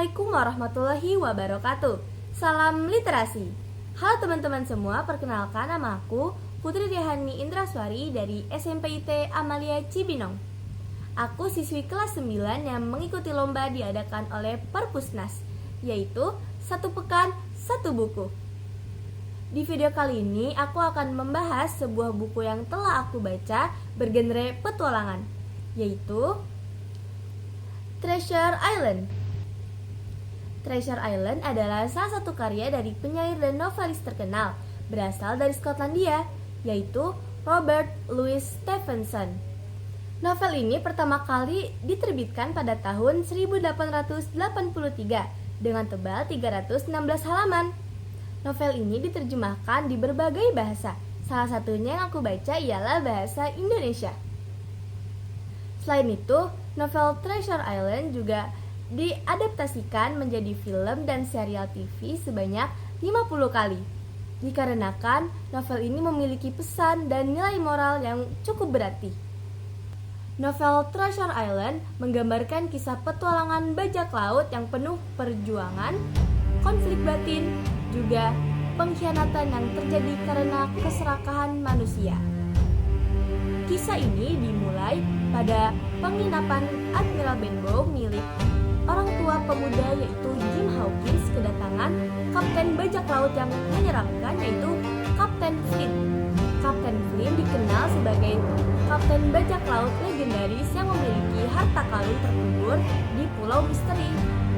Assalamualaikum warahmatullahi wabarakatuh. Salam literasi. Halo teman-teman semua, perkenalkan nama aku Putri Dehani Indraswari dari SMPIT Amalia Cibinong. Aku siswi kelas 9 yang mengikuti lomba diadakan oleh Perpusnas, yaitu Satu Pekan Satu Buku. Di video kali ini aku akan membahas sebuah buku yang telah aku baca bergenre petualangan, yaitu Treasure Island. Treasure Island adalah salah satu karya dari penyair dan novelis terkenal berasal dari Skotlandia, yaitu Robert Louis Stevenson. Novel ini pertama kali diterbitkan pada tahun 1883 dengan tebal 316 halaman. Novel ini diterjemahkan di berbagai bahasa, salah satunya yang aku baca ialah bahasa Indonesia. Selain itu, novel Treasure Island juga diadaptasikan menjadi film dan serial TV sebanyak 50 kali. Dikarenakan novel ini memiliki pesan dan nilai moral yang cukup berarti. Novel Treasure Island menggambarkan kisah petualangan bajak laut yang penuh perjuangan, konflik batin, juga pengkhianatan yang terjadi karena keserakahan manusia. Kisah ini dimulai pada penginapan Admiral Benbow milik orang tua pemuda yaitu Jim Hawkins kedatangan kapten bajak laut yang menyeramkan yaitu Kapten Flint. Kapten Flint dikenal sebagai kapten bajak laut legendaris yang memiliki harta karun terkubur di Pulau Misteri.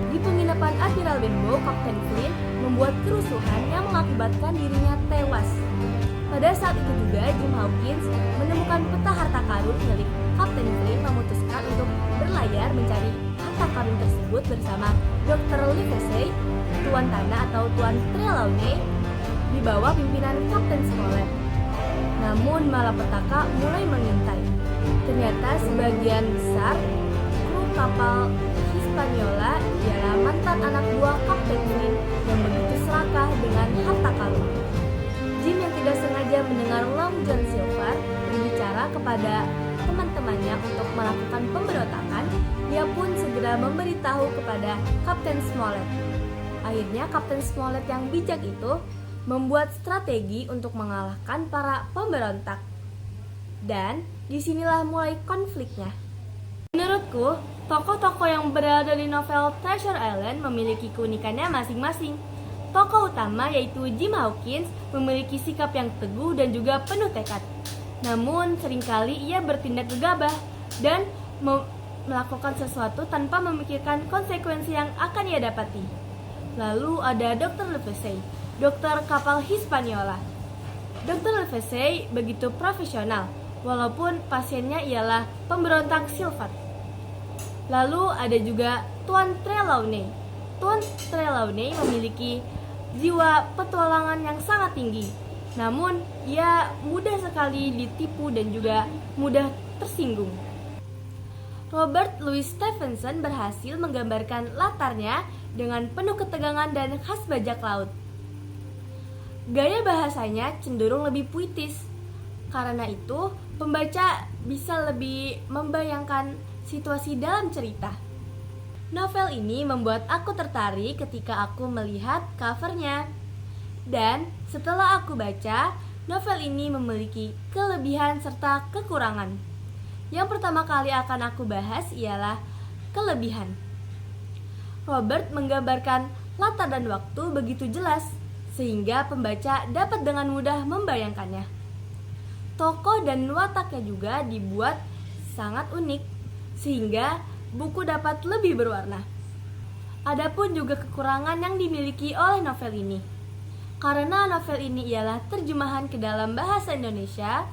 Di penginapan Admiral Benbow, Kapten Flint membuat kerusuhan yang mengakibatkan dirinya tewas. Pada saat itu juga Jim Hawkins menemukan peta harta karun milik Kapten Flint, memutuskan untuk berlayar mencari harta karun tersebut bersama Dr. Livesey, Tuan Tanah atau Tuan Trelawney di bawah pimpinan Kapten Smollett. Namun malapetaka mulai mengintai. Ternyata sebagian besar kru kapal Hispaniola ialah mantan anak buah Kapten Flint yang begitu serakah dengan harta karun. Jim yang tidak sengaja mendengar Long John Silver berbicara kepada teman-temannya untuk melakukan pemberontakan, dia pun segera memberitahu kepada Kapten Smollett. Akhirnya Kapten Smollett yang bijak itu membuat strategi untuk mengalahkan para pemberontak. Dan disinilah mulai konfliknya. Menurutku, tokoh-tokoh yang berada di novel Treasure Island memiliki keunikannya masing-masing. Tokoh utama yaitu Jim Hawkins memiliki sikap yang teguh dan juga penuh tekad. Namun seringkali ia bertindak gegabah dan melakukan sesuatu tanpa memikirkan konsekuensi yang akan ia dapati. Lalu ada Dr. Livesey, dokter kapal Hispaniola. Dr. Livesey begitu profesional, walaupun pasiennya ialah pemberontak Silver. Lalu ada juga Tuan Trelawney. Tuan Trelawney memiliki jiwa petualangan yang sangat tinggi. Namun, ia mudah sekali ditipu dan juga mudah tersinggung. Robert Louis Stevenson berhasil menggambarkan latarnya dengan penuh ketegangan dan khas bajak laut. Gaya bahasanya cenderung lebih puitis. Karena itu, pembaca bisa lebih membayangkan situasi dalam cerita. Novel ini membuat aku tertarik ketika aku melihat covernya. Dan setelah aku baca, novel ini memiliki kelebihan serta kekurangan. Yang pertama kali akan aku bahas ialah kelebihan. Robert menggambarkan latar dan waktu begitu jelas, sehingga pembaca dapat dengan mudah membayangkannya. Tokoh dan wataknya juga dibuat sangat unik, sehingga buku dapat lebih berwarna. Adapun juga kekurangan yang dimiliki oleh novel ini. Karena novel ini ialah terjemahan ke dalam bahasa Indonesia,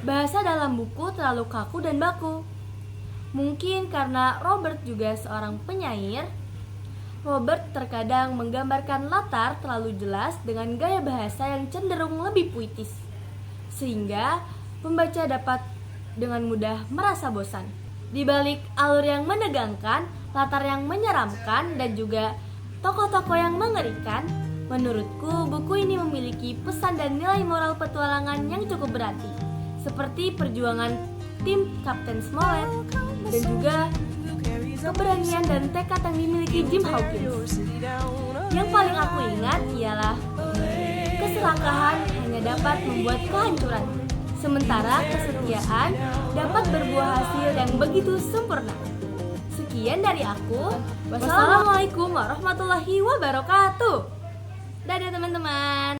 bahasa dalam buku terlalu kaku dan baku. Mungkin karena Robert juga seorang penyair, Robert terkadang menggambarkan latar terlalu jelas dengan gaya bahasa yang cenderung lebih puitis, sehingga pembaca dapat dengan mudah merasa bosan. Di balik alur yang menegangkan, latar yang menyeramkan, dan juga tokoh-tokoh yang mengerikan, menurutku buku ini memiliki pesan dan nilai moral petualangan yang cukup berarti, seperti perjuangan tim Kapten Smollett dan juga keberanian dan tekad yang dimiliki Jim Hawkins. Yang paling aku ingat ialah keserakahan hanya dapat membuat kehancuran, sementara kesetiaan dapat berbuah hasil yang begitu sempurna. Sekian dari aku. Wassalamualaikum warahmatullahi wabarakatuh. Dadah teman-teman.